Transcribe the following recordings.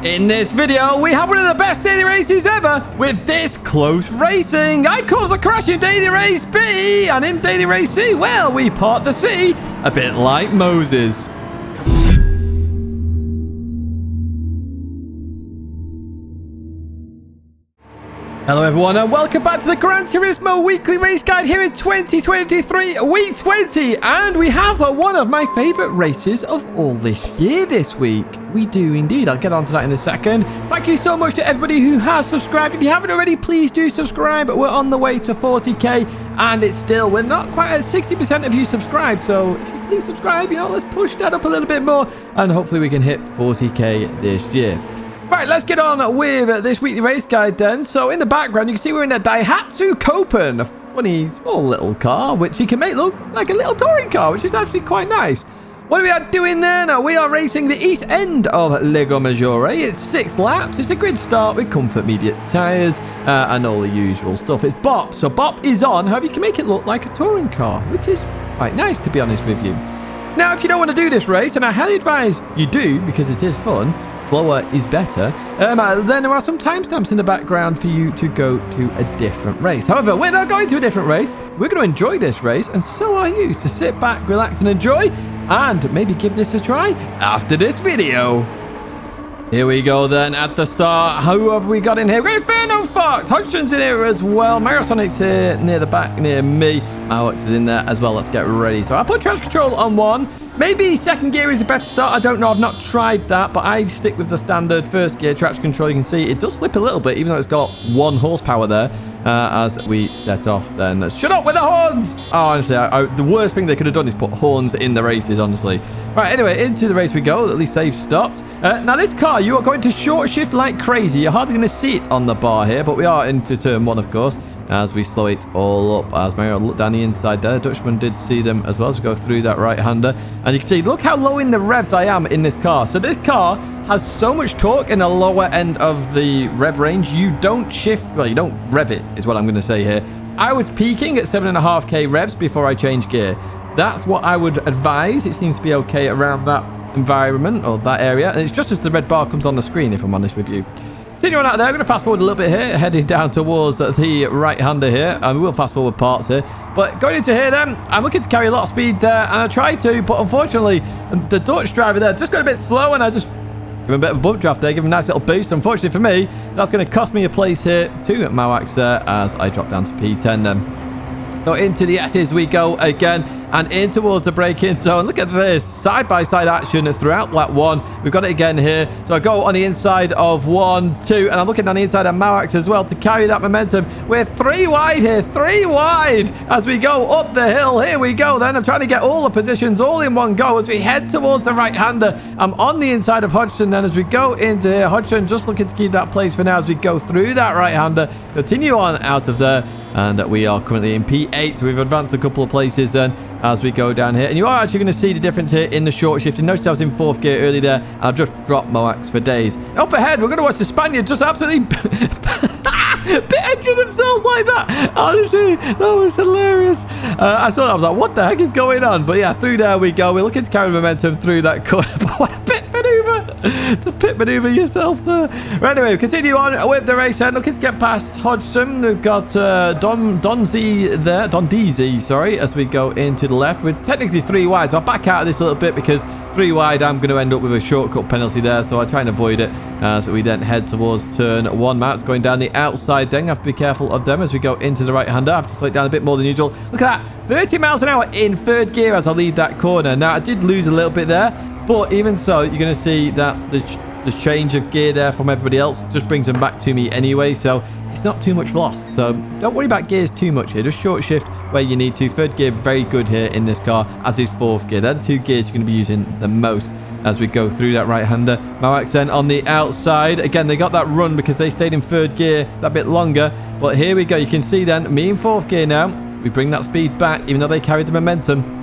In this video, we have one of the best daily races ever with this close racing. I cause a crash in daily race B, and in daily race C, well, we part the C a bit like Moses. Hello everyone and welcome back to the Gran Turismo weekly race guide here in 2023 week 20, and we have one of my favorite races of all this year this week. We do indeed. I'll get on to that in a second. Thank you so much to everybody who has subscribed. If you haven't already, please do subscribe. We're on the way to 40k and we're not quite at 60% of you subscribed, so if you please subscribe, let's push that up a little bit more and hopefully we can hit 40k this year. Right, let's get on with this weekly race guide then. So in the background, you can see we're in a Daihatsu Copen, a funny small little car, which you can make look like a little touring car, which is actually quite nice. What are we doing then? We are racing the east end of Lago Maggiore. It's 6 laps. It's a grid start with comfort medium tyres and all the usual stuff. It's BOP, so BOP is on. However, you can make it look like a touring car, which is quite nice, to be honest with you. Now, if you don't want to do this race, and I highly advise you do because it is fun, slower is better, then there are some timestamps in the background for you to go to a different race. However, we're not going to a different race. We're going to enjoy this race, and so are you. So sit back, relax, and enjoy, and maybe give this a try after this video. Here we go then at the start. Who have we got in here? We've got Inferno Fox. Hodgson's in here as well. Marasonic's here near the back near me. Alex is in there as well. Let's get ready. So I'll put traction control on 1. Maybe second gear is a better start. I don't know. I've not tried that, but I stick with the standard first gear traction control. You can see it does slip a little bit, even though it's got 1 horsepower there as we set off then. Shut up with the horns! Oh, honestly, the worst thing they could have done is put horns in the races, honestly. Right, anyway, into the race we go. At least they've stopped. Now, this car, you are going to short shift like crazy. You're hardly going to see it on the bar here, but we are into turn 1, of course, as we slow it all up. As Mario look down the inside there, the Dutchman did see them as well as we go through that right-hander. And you can see, look how low in the revs I am in this car. So this car has so much torque in the lower end of the rev range. You don't shift, well, you don't rev it, is what I'm going to say here. I was peaking at 7.5k revs before I changed gear. That's what I would advise. It seems to be okay around that environment or that area. And it's just as the red bar comes on the screen, if I'm honest with you. Continuing out there, I'm going to fast forward a little bit here, heading down towards the right-hander here. And we will fast forward parts here. But going into here then, I'm looking to carry a lot of speed there. And I tried to, but unfortunately, the Dutch driver there just got a bit slow. And I just give him a bit of a bump draft there, give him a nice little boost. Unfortunately for me, that's going to cost me a place here to Mawax there as I drop down to P10 then. So into the S's we go again and in towards the braking zone. Look at this side-by-side action throughout lap 1. We've got it again here. So I go on the inside of 1, 2, and I'm looking down the inside of Mawax as well to carry that momentum. We're 3 wide here, 3 wide as we go up the hill. Here we go then. I'm trying to get all the positions all in one go as we head towards the right-hander. I'm on the inside of Hodgson then as we go into here. Hodgson just looking to keep that place for now as we go through that right-hander. Continue on out of there. And we are currently in P8. So we've advanced a couple of places then as we go down here. And you are actually going to see the difference here in the short shift. And notice I was in 4th gear early there. And I've just dropped Moax for days. Up ahead, we're going to watch the Spaniard just absolutely bit-edging themselves like that. Honestly, that was hilarious. I saw that. I was like, what the heck is going on? But yeah, through there we go. We're looking to carry momentum through that corner. But what a pit maneuver. Just pit maneuver yourself there. Right, anyway, continue on with the race. And looking to get past Hodgson. We've got Don DZ, sorry, as we go into the left. We're technically 3 wide, so I'll back out of this a little bit because 3 wide, I'm going to end up with a shortcut penalty there, so I try and avoid it. So we then head towards turn 1. Matt's going down the outside then. Have to be careful of them as we go into the right-hander. I have to slow it down a bit more than usual. Look at that, 30 miles an hour in 3rd gear as I leave that corner. Now, I did lose a little bit there, but even so, you're going to see that the change of gear there from everybody else just brings them back to me anyway, so it's not too much loss. So don't worry about gears too much here. Just short shift where you need to. 3rd gear, very good here in this car, as is 4th gear. They're the 2 gears you're going to be using the most as we go through that right-hander. Mawax then on the outside. Again, they got that run because they stayed in 3rd gear that bit longer. But here we go. You can see then, me in 4th gear now. We bring that speed back, even though they carried the momentum.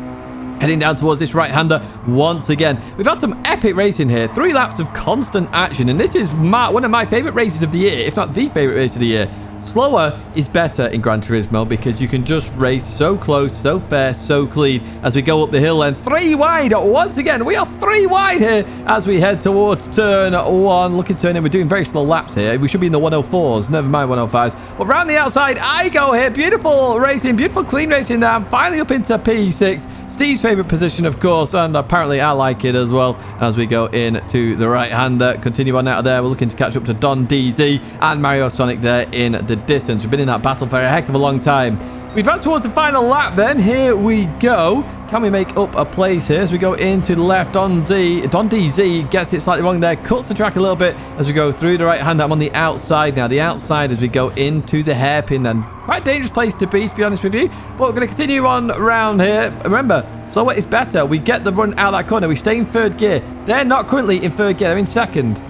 Heading down towards this right-hander once again. We've had some epic racing here. 3 laps of constant action. And this is one of my favourite races of the year, if not the favourite race of the year. slower is better in Gran Turismo because you can just race so close, so fair, so clean as we go up the hill. And 3 wide once again. We are 3 wide here as we head towards turn 1. Looking to turn in. We're doing very slow laps here. We should be in the 104s. Never mind 105s. But round the outside, I go here. Beautiful racing. Beautiful clean racing there. I'm finally up into P6. Steve's favourite position, of course, and apparently I like it as well as we go into the right-hander. Continue on out of there. We're looking to catch up to Don DZ and Mario Sonic there in the distance. We've been in that battle for a heck of a long time. We advance towards the final lap then. Here we go. Can we make up a place here as we go into the left? Don DZ gets it slightly wrong there. Cuts the track a little bit as we go through the right hand. I'm on the outside now. The outside as we go into the hairpin then. Quite a dangerous place to be honest with you. But we're going to continue on round here. Remember, slower is better. We get the run out of that corner. We stay in 3rd gear. They're not currently in 3rd gear. They're in 2nd.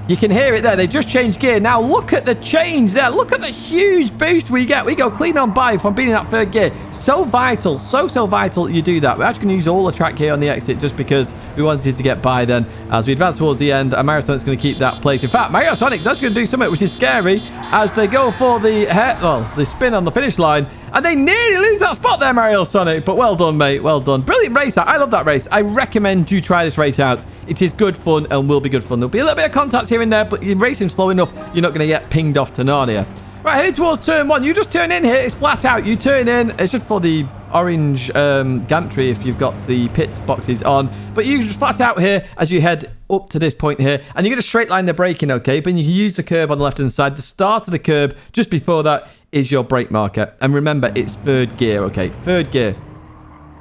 You can hear it there. They just changed gear. Now look at the change there. Look at the huge boost we get. We go clean on by from being in that 3rd gear. So vital. So vital you do that. We're actually going to use all the track here on the exit just because we wanted to get by then as we advance towards the end. And Mario Sonic's going to keep that place. In fact, Mario Sonic's actually going to do something which is scary as they go for the spin on the finish line. And they nearly lose that spot there, Mario Sonic. But well done, mate. Well done. Brilliant race. I love that race. I recommend you try this race out. It is good fun and will be good fun. There'll be a little bit of contact here and there, but you're racing slow enough, you're not going to get pinged off to Narnia. Right, heading towards turn 1. You just turn in here. It's flat out. You turn in. It's just for the orange gantry if you've got the pit boxes on. But you just flat out here as you head up to this point here. And you're going to straight line the braking, okay? But you can use the curb on the left-hand side. The start of the curb, just before that, is your brake marker. And remember, it's 3rd gear, okay? 3rd gear.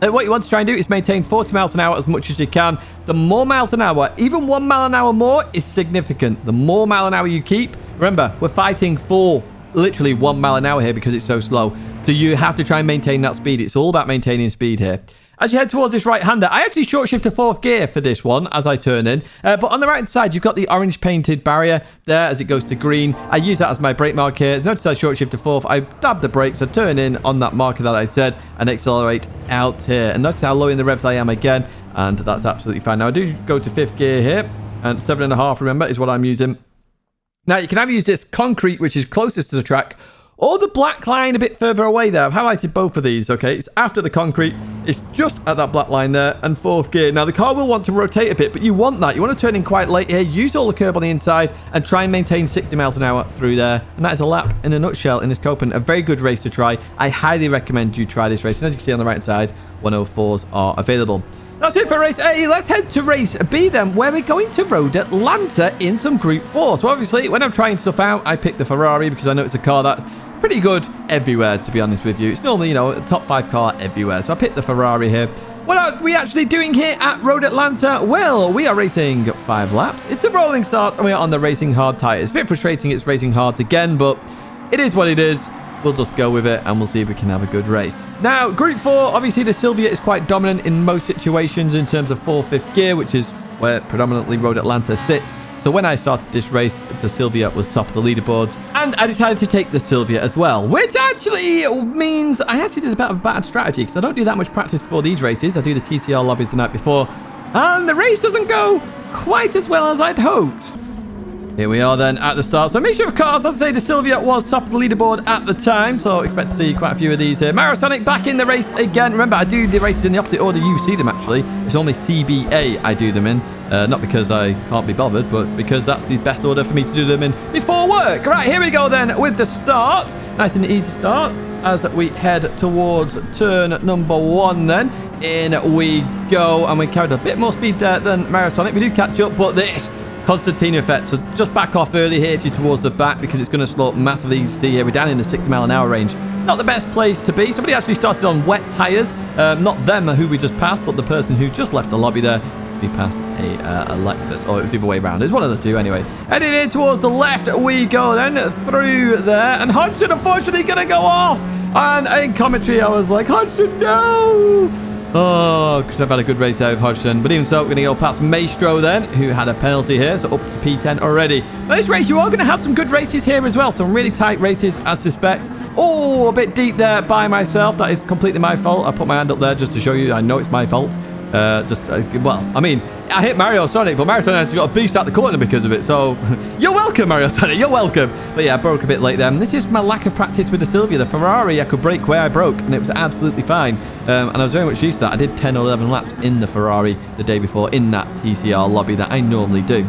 What you want to try and do is maintain 40 miles an hour as much as you can. The more miles an hour, even 1 mile an hour more is significant. The more mile an hour you keep, remember, we're fighting for literally 1 mile an hour here because it's so slow. So you have to try and maintain that speed. It's all about maintaining speed here. As you head towards this right-hander, I actually short shift to 4th gear for this one as I turn in. But on the right side, you've got the orange painted barrier there as it goes to green. I use that as my brake mark here. Notice I short shift to 4th. I dab the brakes, I turn in on that marker that I said and accelerate out here. And notice how low in the revs I am again. And that's absolutely fine. Now, I do go to 5th gear here. And 7.5, remember, is what I'm using. Now, you can either use this concrete, which is closest to the track, or the black line a bit further away there. I've highlighted both of these, okay? It's after the concrete. It's just at that black line there and 4th gear. Now, the car will want to rotate a bit, but you want that. You want to turn in quite late here. Use all the curb on the inside and try and maintain 60 miles an hour through there. And that is a lap in a nutshell in this Copen. A very good race to try. I highly recommend you try this race. And as you can see on the right side, 104s are available. That's it for race A. Let's head to race B then, where we're going to Road Atlanta in some Group 4. So obviously, when I'm trying stuff out, I pick the Ferrari because I know it's a car that's pretty good everywhere, to be honest with you. It's normally, you know, a top 5 car everywhere. So I picked the Ferrari here. What are we actually doing here at Road Atlanta? Well, we are racing 5 laps. It's a rolling start and we are on the racing hard tyres. A bit frustrating it's racing hard again, but it is what it is. We'll just go with it and we'll see if we can have a good race. Now, Group 4, obviously the Silvia is quite dominant in most situations in terms of 4th, 5th gear, which is where predominantly Road Atlanta sits. So when I started this race, the Silvia was top of the leaderboards. And I decided to take the Silvia as well, which actually means I actually did a bit of a bad strategy because I don't do that much practice before these races. I do the TCR lobbies the night before. And the race doesn't go quite as well as I'd hoped. Here we are then at the start. So mixture of cars. As I say, the Silvia was top of the leaderboard at the time. So expect to see quite a few of these here. Mario Sonic back in the race again. Remember, I do the races in the opposite order you see them actually. It's only CBA I do them in. Not because I can't be bothered, but because that's the best order for me to do them in before work. Right, here we go then with the start. Nice and easy start as we head towards turn number 1 then. In we go. And we carried a bit more speed there than Mario Sonic. We do catch up, but this Constantino effect. So just back off early here if you're towards the back because it's going to slow up massively. You see here, we're down in the 60 mile an hour range. Not the best place to be. Somebody actually started on wet tyres. Not them who we just passed, but the person who just left the lobby there. We passed a Lexus. Or it was the other way around. It's one of the two anyway. Heading in towards the left we go then through there. And Hodgson unfortunately going to go off. And in commentary I was like, Hodgson, no! Oh, could have had a good race out of Hodgson. But even so, we're going to go past Maestro then, who had a penalty here. So up to P10 already. Now this race, you are going to have some good races here as well. Some really tight races, as suspect. Oh, a bit deep there by myself. That is completely my fault. I put my hand up there just to show you. I know it's my fault. Well, I mean, I hit Mario Sonic, but Mario Sonic has got a boost out the corner because of it. So you're welcome, Mario Sonic. You're welcome. But yeah, I broke a bit late then. This is my lack of practice with the Sylvia. The Ferrari, I could brake where I broke, and it was absolutely fine. And I was very much used to that. I did 10 or 11 laps in the Ferrari the day before in that TCR lobby that I normally do.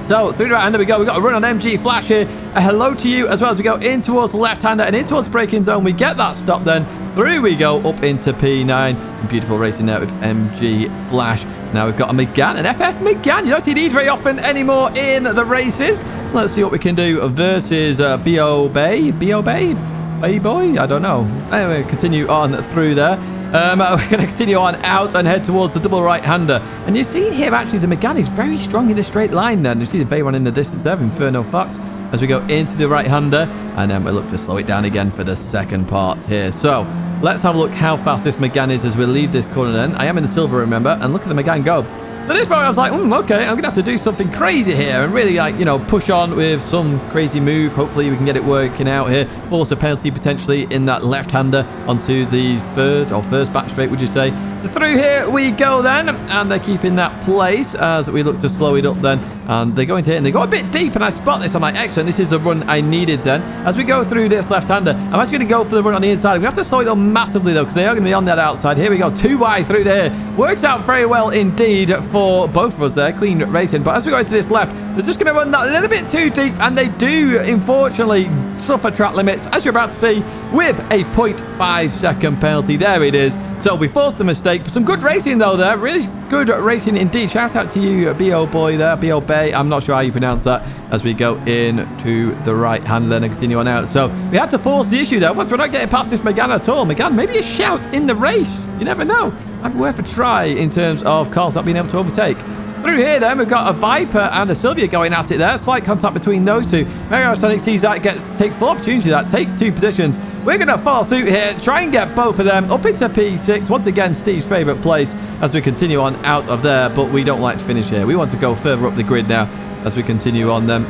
So, through the right-hander we go. We've got a run on MG Flash here. A hello to you as well as we go in towards the left-hander and in towards the braking zone. We get that stop then. Through we go up into P9. Some beautiful racing there with MG Flash. Now we've got a Megane, an FF Megane. You don't see these very often anymore in the races. Let's see what we can do versus B.O. Bay. B.O. Bay? Bay Boy? I don't know. Anyway, continue on through there. We're going to continue on out and head towards the double right-hander. And you're seeing here, actually, the Megane is very strong in a straight line there. And you see the Veyron in the distance there, Inferno Fox, as we go into the right-hander. And then we'll look to slow it down again for the second part here. So, let's have a look how fast this Megane is as we leave this corner then. I am in the silver, remember? And look at the Megane go. So this part I was like, okay, I'm going to have to do something crazy here and really, like, you know, push on with some crazy move. Hopefully we can get it working out here. Force a penalty potentially in that left-hander onto the first back straight, would you say? So through here we go then, and they're keeping that place as we look to slow it up then. And they go into it and they go a bit deep, and I spot this. I'm like, excellent, this is the run I needed then. As we go through this left-hander, I'm actually going to go for the run on the inside. We have to slow it up massively though, because they are going to be on that outside. Here we go, too wide through there. Works out very well indeed for both of us there, clean racing. But as we go into this left, they're just going to run that a little bit too deep, and they do, unfortunately, suffer track limits, as you're about to see, with a 0.5 second penalty. There it is. So we forced a mistake. Some good racing though there. Really good racing indeed. Shout out to you, B.O. Boy there, B.O. Bay. I'm not sure how you pronounce that. As we go in to the right hand then and continue on out. So we had to force the issue there. Once we're not getting past this Megane at all. Megane, maybe a shout in the race. You never know. Might be worth a try in terms of cars not being able to overtake. Through here then, we've got a Viper and a Sylvia going at it there. Slight contact between those two. Mario Sonic sees that, takes full opportunity of that, takes two positions. We're going to follow suit here, try and get both of them up into P6. Once again, Steve's favourite place as we continue on out of there, but we don't like to finish here. We want to go further up the grid now as we continue on then.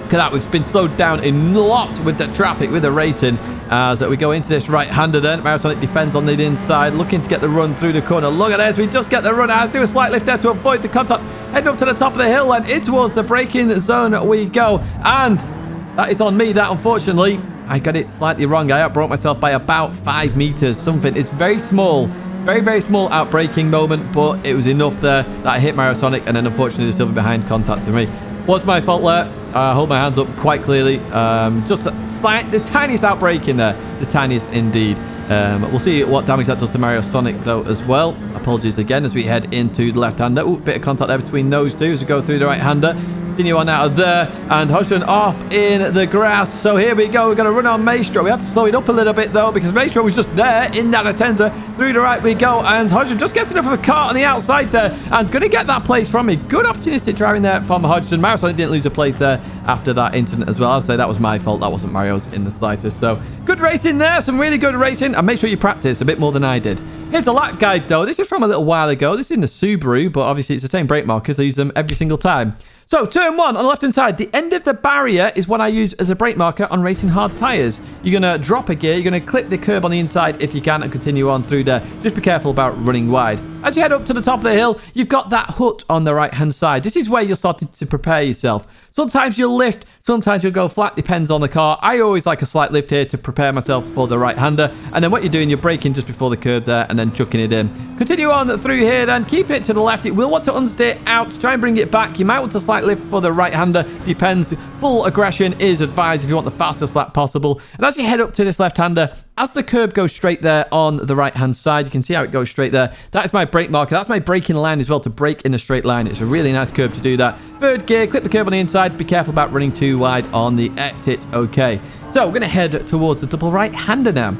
Look at that, we've been slowed down a lot with the traffic, with the racing. As we go into this right-hander then. Mario Sonic defends on the inside, looking to get the run through the corner. Look at this, we just get the run out. Do a slight lift there to avoid the contact. Heading up to the top of the hill and in towards the braking zone we go. And that is on me, that unfortunately. I got it slightly wrong. I outbroke myself by about 5 meters, something. It's very small. Very, very small outbraking moment, but it was enough there that I hit Mario Sonic, and then unfortunately the silver behind contacted me. What's my fault there? I hold my hands up quite clearly. Just a slight, the tiniest outbraking there. The tiniest indeed. We'll see what damage that does to Mario Sonic though as well. Apologies again as we head into the left-hander. Ooh, bit of contact there between those two as we go through the right-hander. Continue on out of there, and Hodgson off in the grass. So here we go, we're going to run on Maestro. We have to slow it up a little bit though, because Maestro was just there in that Atenza. Through the right we go, and Hodgson just gets enough of a car on the outside there, and going to get that place from me. Good opportunistic driving there from Hodgson. Mario Sonic didn't lose a place there after that incident as well. I'll say that was my fault, that wasn't Mario's in the slightest. So good racing there, some really good racing, and make sure you practice a bit more than I did. Here's a lap guide though. This is from a little while ago. This is in the Subaru, but obviously it's the same brake markers. They use them every single time. So, turn 1 on the left-hand side. The end of the barrier is what I use as a brake marker on racing hard tyres. You're going to drop a gear. You're going to clip the curb on the inside if you can and continue on through there. Just be careful about running wide. As you head up to the top of the hill, you've got that hut on the right-hand side. This is where you're starting to prepare yourself. Sometimes you'll lift, sometimes you'll go flat, depends on the car. I always like a slight lift here to prepare myself for the right-hander. And then what you're doing, you're braking just before the curb there and then chucking it in. Continue on through here then, keeping it to the left. It will want to unsteer out, try and bring it back. You might want a slight lift for the right-hander, depends. Full aggression is advised if you want the fastest lap possible. And as you head up to this left-hander, as the curb goes straight there on the right-hand side, you can see how it goes straight there. That is my brake marker. That's my braking line as well, to brake in a straight line. It's a really nice curb to do that. Third gear, clip the curb on the inside. Be careful about running too wide on the exit. Okay, so we're going to head towards the double right-hander now.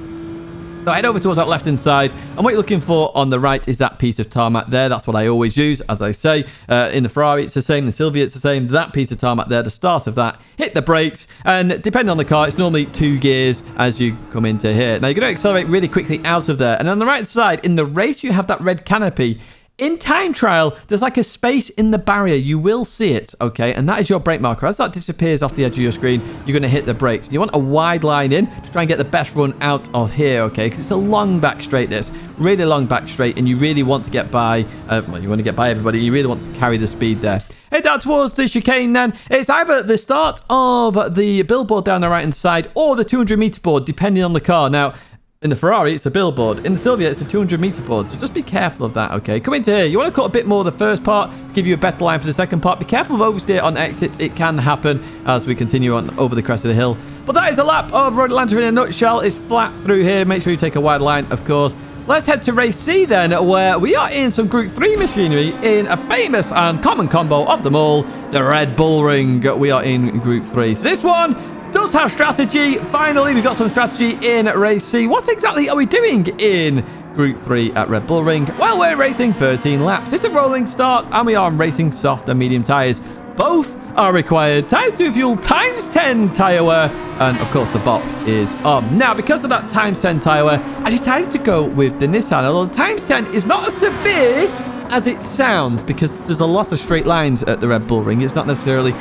So head over towards that left-hand side, and what you're looking for on the right is that piece of tarmac there. That's what I always use, as I say. In the Ferrari, it's the same. In the Sylvia, it's the same. That piece of tarmac there, the start of that. Hit the brakes, and depending on the car, it's normally 2 gears as you come into here. Now, you're going to accelerate really quickly out of there. And on the right side, in the race, you have that red canopy. In time trial, there's like a space in the barrier. You will see it, okay? And that is your brake marker. As that disappears off the edge of your screen, you're going to hit the brakes. You want a wide line in to try and get the best run out of here, okay? Because it's a long back straight, this. Really long back straight, and you really want to get by... well, you want to get by everybody. You really want to carry the speed there. Head down towards the chicane then. It's either the start of the billboard down the right-hand side or the 200-meter board, depending on the car. Now... in the Ferrari, it's a billboard. In the Silvia, it's a 200-meter board. So just be careful of that, okay? Come into here. You want to cut a bit more the first part, give you a better line for the second part. Be careful of oversteer on exits. It can happen as we continue on over the crest of the hill. But that is a lap of Road Atlanta in a nutshell. It's flat through here. Make sure you take a wide line, of course. Let's head to race C then, where we are in some Group 3 machinery in a famous and common combo of them all, the Red Bull Ring. We are in Group 3. So this one... does have strategy. Finally, we've got some strategy in race C. What exactly are we doing in Group 3 at Red Bull Ring? Well, we're racing 13 laps. It's a rolling start, and we are racing soft and medium tyres. Both are required. Tyres to fuel times 10 tyre wear, and of course the BOP is on. Now, because of that times 10 tyre wear, I decided to go with the Nissan. Although the times 10 is not as severe as it sounds, because there's a lot of straight lines at the Red Bull Ring. It's not necessarily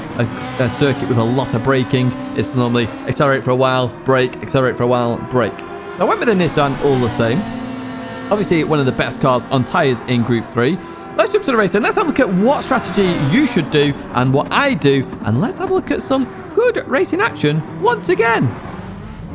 a circuit with a lot of braking. It's normally accelerate for a while, brake, accelerate for a while, brake. So I went with the Nissan all the same. Obviously, one of the best cars on tyres in Group 3. Let's jump to the race and let's have a look at what strategy you should do and what I do. And let's have a look at some good racing action once again.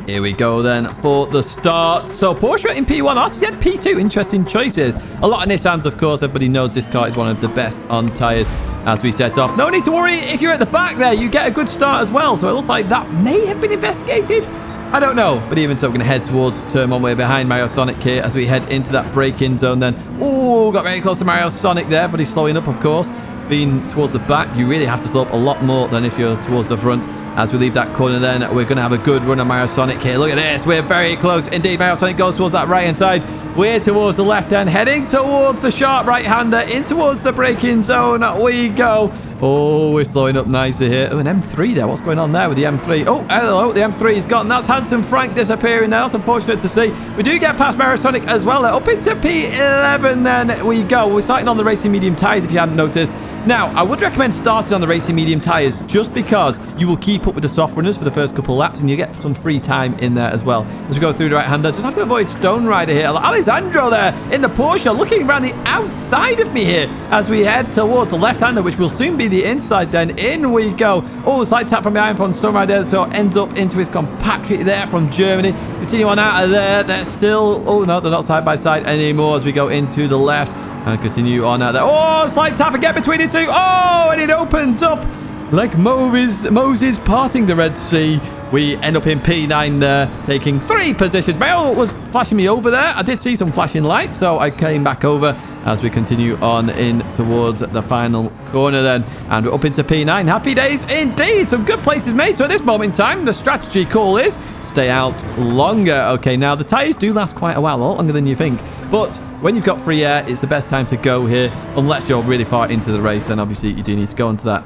Here we go then for the start. So Porsche in P1, RCZ P2. Interesting choices. A lot of Nissans, of course. Everybody knows this car is one of the best on tyres as we set off. No need to worry if you're at the back there. You get a good start as well. So it looks like that may have been investigated. I don't know. But even so, we're going to head towards turn 1. We're behind Mario Sonic here as we head into that braking zone then. Oh, got very close to Mario Sonic there, but he's slowing up, of course. Being towards the back, you really have to slow up a lot more than if you're towards the front. As we leave that corner then, we're going to have a good run on Mario Sonic here. Look at this. We're very close indeed. Mario Sonic goes towards that right-hand side. We're towards the left end, heading towards the sharp right-hander, in towards the braking zone we go. Oh, we're slowing up nicely here. Oh, an M3 there. What's going on there with the M3? Oh, hello. The M3 is gone. That's Handsome Frank disappearing now. That's unfortunate to see. We do get past Mario Sonic as well. Up into P11 then we go. We're starting on the racing medium tyres if you hadn't noticed. Now, I would recommend starting on the racing medium tyres just because you will keep up with the soft runners for the first couple of laps and you get some free time in there as well. As we go through the right-hander, just have to avoid Stone Rider here. Alessandro there in the Porsche looking around the outside of me here as we head towards the left-hander, which will soon be the inside then. In we go. Oh, side tap from behind from Stone Rider, so ends up into his compatriot there from Germany. Continue on out of there. They're still... oh, no, they're not side by side anymore as we go into the left. And continue on out there. Oh, slight tap again between the two. Oh, and it opens up like Moses parting the Red Sea. We end up in P9 there, taking 3 positions. Mario was flashing me over there. I did see some flashing lights, so I came back over as we continue on in towards the final corner then. And we're up into P9. Happy days indeed. Some good places made. So at this moment in time, the strategy call is stay out longer. Okay, now the tyres do last quite a while, a lot longer than you think. But when you've got free air, it's the best time to go here, unless you're really far into the race, and obviously you do need to go into that.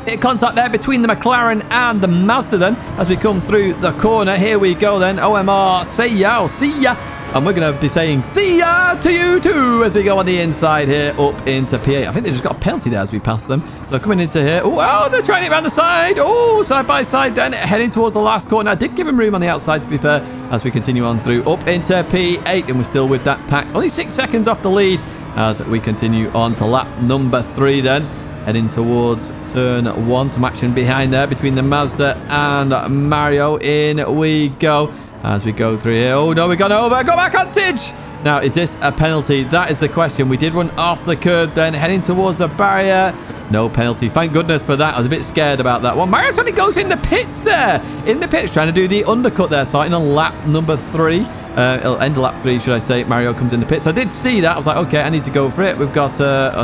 Bit of contact there between the McLaren and the Mazda then, as we come through the corner. Here we go then, OMR, say ya, or see ya. And we're going to be saying, see ya to you too, as we go on the inside here, up into P8. I think they just got a penalty there as we pass them. So coming into here. Oh, they're trying it around the side. Oh, side by side then, heading towards the last corner. I did give him room on the outside, to be fair, as we continue on through, up into P8. And we're still with that pack. Only 6 seconds off the lead as we continue on to lap number 3 then. Heading towards turn 1. Some action behind there between the Mazda and Mario. In we go. As we go through here. Oh, no, we've gone over. Go back on Tidge. Now, is this a penalty? That is the question. We did run off the curb then, heading towards the barrier. No penalty. Thank goodness for that. I was a bit scared about that one. Mario Sonic goes in the pits there. In the pits, trying to do the undercut there, starting on lap number 3. It'll end lap 3, should I say. Mario comes in the pits. I did see that. I was like, okay, I need to go for it. We've got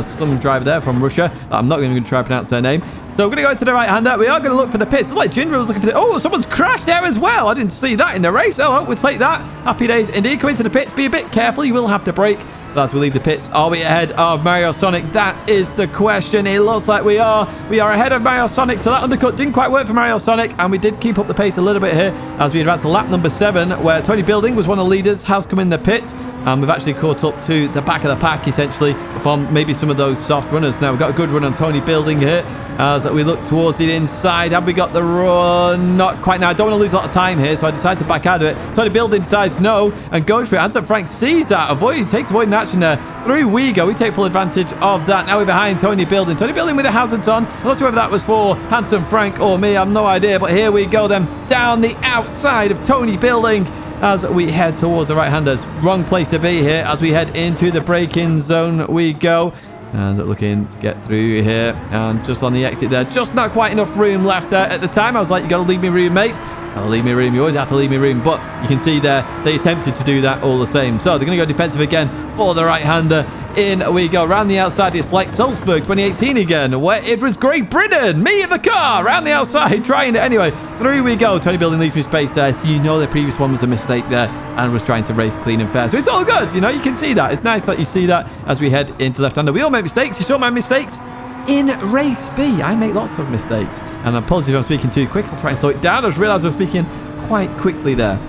some driver there from Russia. I'm not even going to try to pronounce their name. So we're going to go into the right-hander. We are going to look for the pits. It's like Jinra was looking for the... oh, someone's crashed there as well. I didn't see that in the race. Oh, we'll take that. Happy days indeed. Come into the pits. Be a bit careful. You will have to brake. But as we leave the pits, are we ahead of Mario Sonic? That is the question. It looks like we are. We are ahead of Mario Sonic. So that undercut didn't quite work for Mario Sonic. And we did keep up the pace a little bit here as we advance to lap number 7, where Tony Building was one of the leaders, has come in the pits. And we've actually caught up to the back of the pack, essentially, from maybe some of those soft runners. Now, we've got a good run on Tony Building here as we look towards the inside. Have we got the run? Not quite now. I don't want to lose a lot of time here, so I decide to back out of it. Tony Building decides no and goes for it. Handsome Frank sees that. Takes avoiding action there. Through we go. We take full advantage of that. Now we're behind Tony Building. Tony Building with the hazards on. I'm not sure whether that was for Handsome Frank or me. I have no idea, but here we go then. Down the outside of Tony Building as we head towards the right-handers. Wrong place to be here as we head into the braking zone we go. And looking to get through here. And just on the exit there, just not quite enough room left there. At the time, I was like, you got to leave me room, mate. Gotta leave me room. You always have to leave me room. But you can see there, they attempted to do that all the same. So they're going to go defensive again for the right-hander. In we go. Around the outside, it's like Salzburg 2018 again, where it was Great Britain. Me in the car. Around the outside, trying it. Anyway, through we go. Tony Building leaves me space there. So you know the previous one was a mistake there and was trying to race clean and fair. So it's all good. You know, you can see that. It's nice that you see that as we head into left-hander. We all make mistakes. You saw my mistakes in race B. I make lots of mistakes. And I'm positive I'm speaking too quick. I'll try and slow it down. I just realized I was speaking quite quickly there.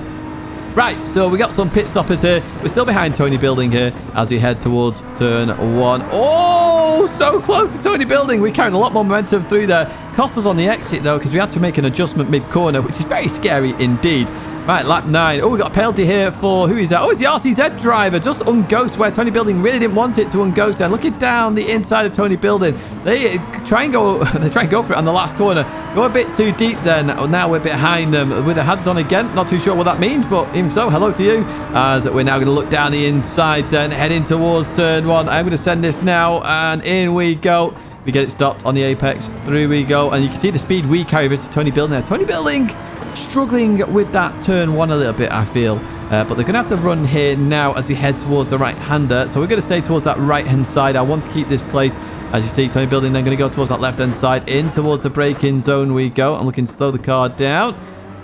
Right, so we got some pit stoppers here. We're still behind Tony Building here as we head towards turn 1. Oh, so close to Tony Building. We carried a lot more momentum through there. Cost us on the exit, though, because we had to make an adjustment mid-corner, which is very scary indeed. Right, lap 9. Oh, we got a penalty here for, who is that? Oh, it's the RCZ driver. Just unghost where Tony Building really didn't want it to unghost there. Looking down the inside of Tony Building. They try and go for it on the last corner. Go a bit too deep then. Now we're behind them with the hazards on again. Not too sure what that means, but even so, hello to you. As we're now going to look down the inside then, heading towards turn 1. I'm going to send this now, and in we go. We get it stopped on the apex. Through we go, and you can see the speed we carry versus Tony Building there. Tony Building struggling with that turn 1 a little bit, I feel. But they're going to have to run here now as we head towards the right-hander. So we're going to stay towards that right-hand side. I want to keep this place. As you see, Tony Building then going to go towards that left-hand side. In towards the braking zone we go. I'm looking to slow the car down.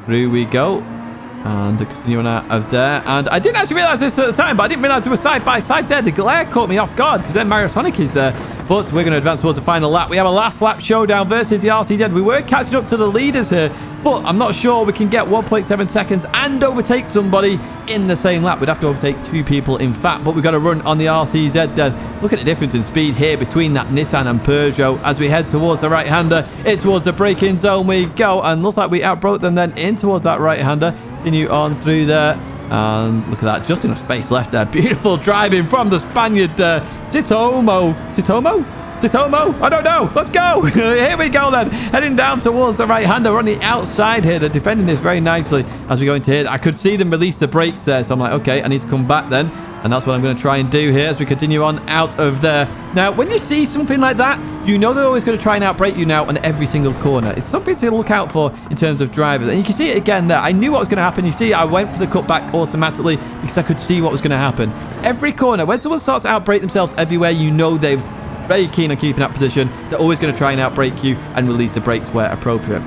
Through we go. And continuing out of there. And I didn't actually realize this at the time, but I didn't realize it was side by side there. The glare caught me off guard because then Mario Sonic is there. But we're going to advance towards the final lap. We have a last lap showdown versus the RCZ. We were catching up to the leaders here, but I'm not sure we can get 1.7 seconds and overtake somebody in the same lap. We'd have to overtake 2 people, in fact, but we've got to run on the RCZ then. Look at the difference in speed here between that Nissan and Peugeot as we head towards the right-hander. In towards the braking zone we go, and looks like we outbroke them then in towards that right-hander. Continue on through there. And look at that, just enough space left there. Beautiful driving from the Spaniard there. Sitomo? I don't know. Let's go. Here we go then. Heading down towards the right-hander. We're on the outside here. They're defending this very nicely as we go into here. I could see them release the brakes there. So I'm like, okay, I need to come back then. And that's what I'm going to try and do here as we continue on out of there. Now, when you see something like that, you know they're always going to try and outbrake you now on every single corner. It's something to look out for in terms of drivers. And you can see it again there. I knew what was going to happen. You see, I went for the cutback automatically because I could see what was going to happen. Every corner, when someone starts to outbrake themselves everywhere, you know they're very keen on keeping that position. They're always going to try and outbrake you and release the brakes where appropriate.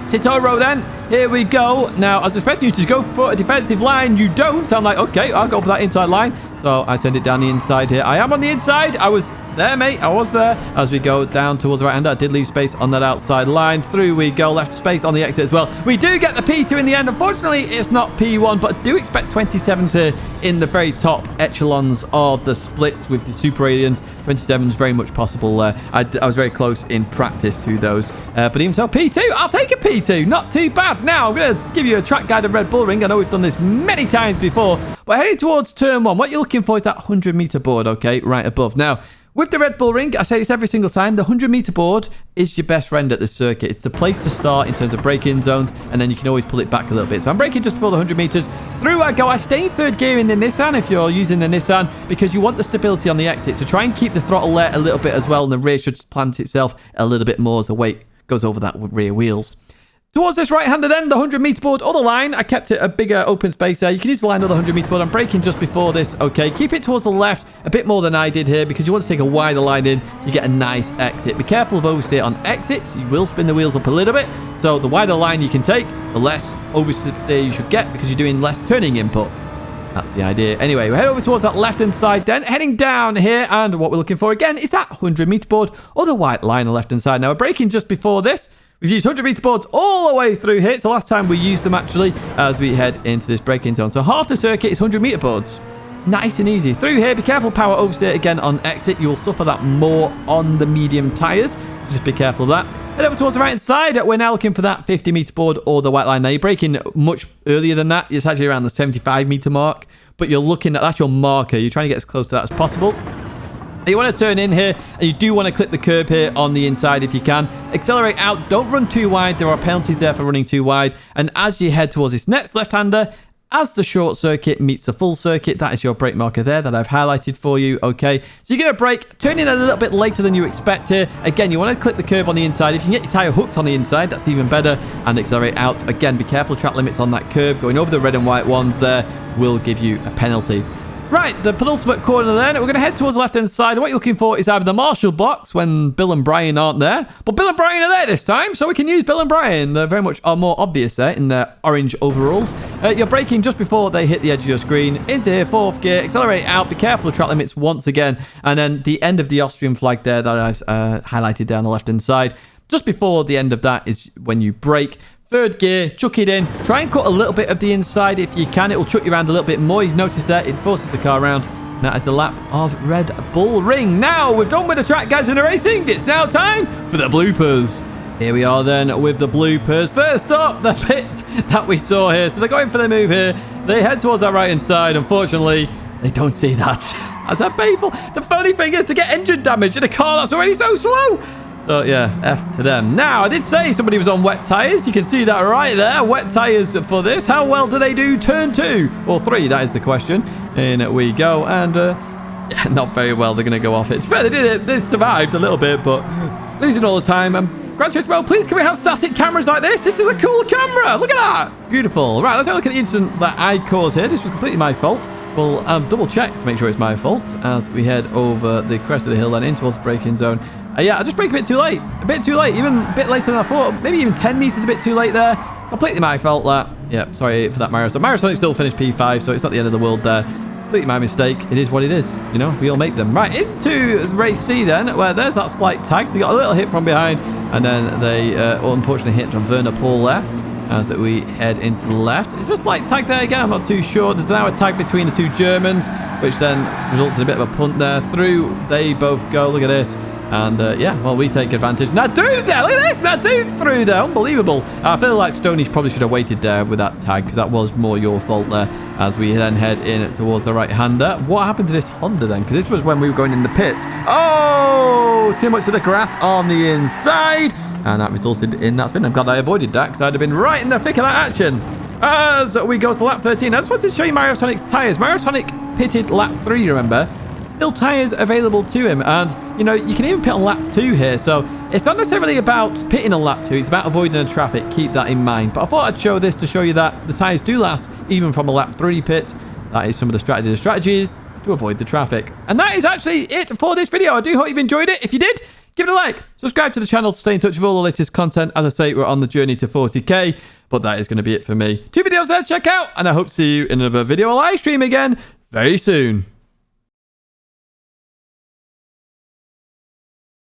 Sitoro then, here we go. Now, I was expecting you to go for a defensive line. You don't. I'm like, okay, I'll go for that inside line. So I send it down the inside here. I am on the inside. I was there, mate. I was there. As we go down towards the right-hander, I did leave space on that outside line. Through we go. Left space on the exit as well. We do get the P2 in the end. Unfortunately, it's not P1, but I do expect 27s here in the very top echelons of the splits with the Super Aliens. 27s very much possible there. I was very close in practice to those. But even so, P2. I'll take a P2. Not too bad. Now, I'm going to give you a track guide of Red Bull Ring. I know we've done this many times before. But heading towards turn 1, what you're looking for is that 100-meter board, okay, right above. Now, with the Red Bull Ring, I say this every single time, the 100-meter board is your best friend at this circuit. It's the place to start in terms of braking zones, and then you can always pull it back a little bit. So I'm braking just before the 100 meters. Through I go. I stay in third gear in the Nissan if you're using the Nissan, because you want the stability on the exit. So try and keep the throttle there a little bit as well, and the rear should plant itself a little bit more as the weight goes over that rear wheels. Towards this right-hander then, the 100-meter board, other line. I kept it a bigger open space there. You can use the line of the 100-meter board. I'm braking just before this. Okay, keep it towards the left a bit more than I did here because you want to take a wider line in so you get a nice exit. Be careful of oversteer on exits. You will spin the wheels up a little bit. So the wider line you can take, the less oversteer you should get because you're doing less turning input. That's the idea. Anyway, we head over towards that left-hand side then, heading down here, and what we're looking for again is that 100-meter board or the white line on the left-hand side. Now, we're braking just before this. We've used 100-meter boards all the way through here. It's the last time we used them, actually, as we head into this braking zone. So half the circuit is 100-meter boards. nice and easy. Through here, be careful, power oversteer again on exit. You'll suffer that more on the medium tyres. Just be careful of that. Head over towards the right-hand side. We're now looking for that 50-metre board or the white line. Now, you're braking much earlier than that. It's actually around the 75-metre mark. But you're looking at, that's your marker. You're trying to get as close to that as possible. You want to turn in here, and you do want to clip the curb here on the inside if you can. Accelerate out. Don't run too wide. There are penalties there for running too wide. And as you head towards this next left-hander, as the short circuit meets the full circuit, that is your brake marker there that I've highlighted for you, okay? So you're going to brake, turn in a little bit later than you expect here. Again, you want to clip the curb on the inside. If you can get your tyre hooked on the inside, that's even better. And accelerate out. Again, be careful, track limits on that curb. Going over the red and white ones there will give you a penalty. Right, the penultimate corner then. We're going to head towards the left-hand side. What you're looking for is either the Marshall box when Bill and Brian aren't there. But Bill and Brian are there this time, so we can use Bill and Brian. They're very much are more obvious there in their orange overalls. You're braking just before they hit the edge of your screen. Into here, 4th gear. Accelerate out. Be careful of track limits once again. And then the end of the Austrian flag there that I've highlighted there on the left-hand side. Just before the end of that is when you brake. 3rd gear, chuck it in. Try and cut a little bit of the inside if you can. It will chuck you around a little bit more. You notice that it forces the car around. That is the lap of Red Bull Ring. Now we're done with the track, guys, and the racing. It's now time for the bloopers. Here we are then with the bloopers. First up, the pit that we saw here. So they're going for the move here. They head towards that right-hand side. Unfortunately, they don't see that. That's that painful. The funny thing is to get engine damage in a car that's already so slow. So, yeah, F to them. Now, I did say somebody was on wet tyres. You can see that right there. Wet tyres for this. How well do they do turn 2 or 3? That is the question. In we go. And, yeah, not very well. They're going to go off it. Fair, they did it. They survived a little bit, but losing all the time. Gran Turismo, please can we have static cameras like this? This is a cool camera. Look at that. Beautiful. Right, let's have a look at the incident that I caused here. This was completely my fault. We'll double check to make sure it's my fault as we head over the crest of the hill and in towards the braking zone. Yeah, I just braked a bit too late. A bit too late. Even a bit later than I thought. Maybe even 10 meters a bit too late there. Completely my fault, that. Yeah, sorry for that, Mario. So Mario Sonic still finished P5, so it's not the end of the world there. Completely my mistake. It is what it is. You know, we all make them. Right, into race C then, where there's that slight tag. So they got a little hit from behind, and then they unfortunately hit on Werner Paul there. As we head into the left. Is there a slight tag there again? I'm not too sure. There's now a tag between the two Germans, which then results in a bit of a punt there. Through they both go. Look at this. And, yeah, well, we take advantage. Now, dude there, look at this. Now, dude through there. Unbelievable. I feel like Stoney probably should have waited there with that tag because that was more your fault there as we then head in towards the right-hander. What happened to this Honda then? Because this was when we were going in the pits. Oh, too much of the grass on the inside. And that resulted in that spin. I'm glad I avoided that because I'd have been right in the thick of that action. As we go to lap 13. I just wanted to show you Mario Sonic's tyres. Mario Sonic pitted lap 3, remember? Still tyres available to him. And, you know, you can even pit on lap 2 here. So it's not necessarily about pitting on lap 2. It's about avoiding the traffic. Keep that in mind. But I thought I'd show this to show you that the tyres do last even from a lap 3 pit. That is some of the strategies to avoid the traffic. And that is actually it for this video. I do hope you've enjoyed it. If you did, give it a like. Subscribe to the channel to stay in touch with all the latest content. As I say, we're on the journey to 40k. But that is going to be it for me. 2 videos there to check out. And I hope to see you in another video or live stream again very soon.